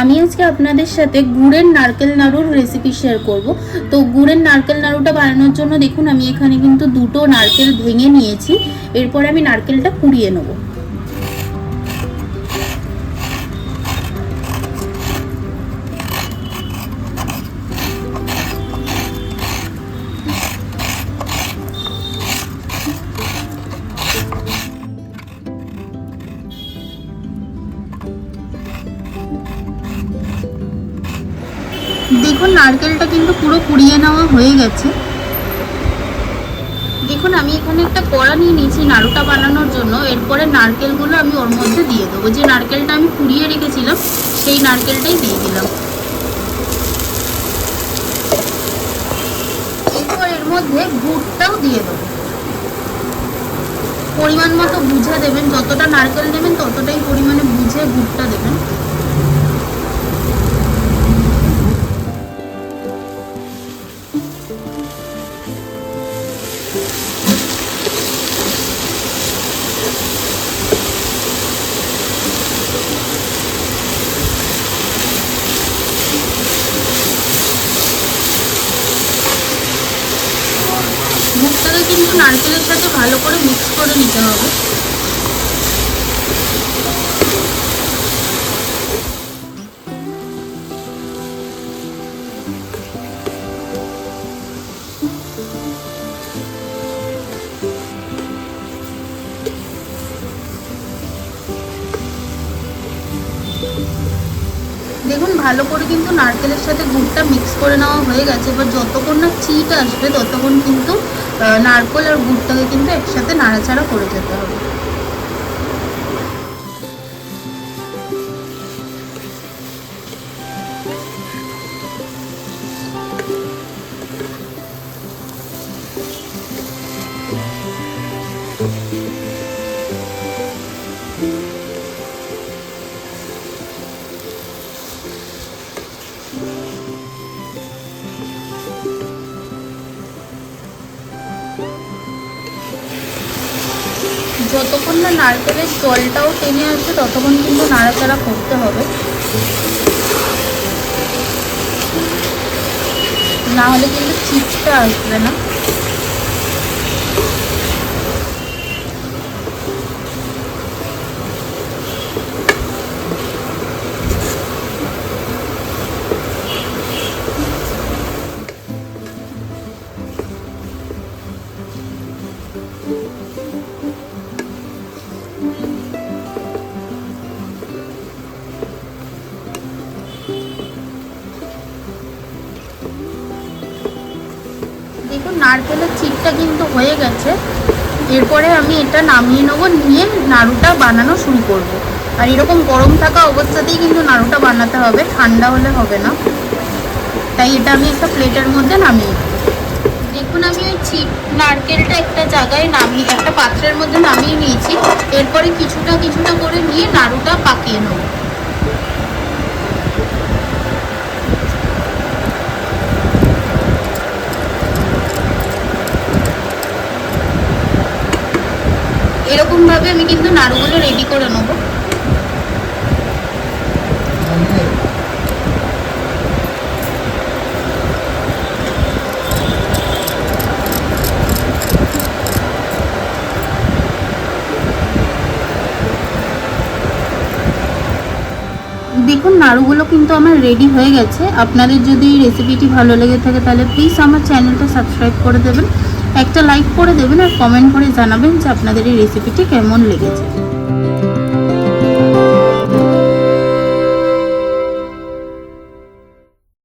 আমি আজকে আপনাদের সাথে গুড়ের নারকেল নাড়ুর রেসিপি শেয়ার করব। তো গুড়ের নারকেল নাড়ুটা বানানোর জন্য দেখুন আমি এখানে কিন্তু দুটো নারকেল ভেঙে নিয়েছি। এরপর আমি নারকেলটা কুড়িয়ে নেব। দেখুন নারকেলটা কিন্তু পুরো কুড়িয়ে নেওয়া হয়ে গেছে। দেখুন আমি এখানে একটা কড়া নিয়ে নিয়েছি নাড়ুটা বানানোর জন্য। এরপরে নারকেলগুলো আমি ওর মধ্যে দিয়ে দেবো। যে নারকেলটা আমি কুড়িয়ে রেখেছিলাম সেই নারকেলটাই দিয়ে দিলাম। এরপর এর মধ্যে গুড়টাও দিয়ে দেবো। পরিমাণ মতো বুঝে দেবেন, যতটা নারকেল নেবেন ততটাই পরিমাণে বুঝে গুড়টা দেবেন। গুড়টাকে কিন্তু নারকেলের সাথে ভালো করে মিক্স করে নিতে হবে। দেখুন ভালো করে কিন্তু নারকেলের সাথে গুড়টা মিক্স করে নেওয়া হয়ে গেছে। এবার যতক্ষণ না চিট আসবে ততক্ষণ কিন্তু নারকেল আর গুড়টাকে কিন্তু একসাথে নাড়াচাড়া করে যেতে হবে। যতক্ষণ না নারকেলের জলটাও টেনে আসবে ততক্ষণ কিন্তু নাড়াচাড়া করতে হবে, না হলে কিন্তু চিটটা আসবে না। দেখুন নারকেলের চিটটা কিন্তু হয়ে গেছে। এরপরে আমি এটা নামিয়ে নেবো, নিয়ে নাড়ুটা বানানো শুরু করব। আর এরকম গরম থাকা অবস্থাতেই কিন্তু নাড়ুটা বানাতে হবে, ঠান্ডা হলে হবে না। তাই এটা আমি একটা প্লেটের মধ্যে নামিয়ে দেবো। দেখুন আমি ওই নারকেলটা একটা জায়গায় নামিয়ে একটা পাত্রের মধ্যে নামিয়ে নিয়েছি। এরপরে কিছুটা কিছুটা করে নিয়ে নাড়ুটা পাকিয়ে নেব। এরকম ভাবে আমি কিন্তু নাড়ুগুলো রেডি করে নেব। দেখুন নাড়ুগুলো কিন্তু আমার রেডি হয়ে গেছে। আপনাদের যদি এই রেসিপিটি ভালো লেগে থাকে তাহলে প্লিজ আমার চ্যানেলটা সাবস্ক্রাইব করে দেবেন, একটা লাইক করে দেবেন আর কমেন্ট করে জানাবেন যে আপনাদের এই রেসিপিটি কেমন লেগেছে।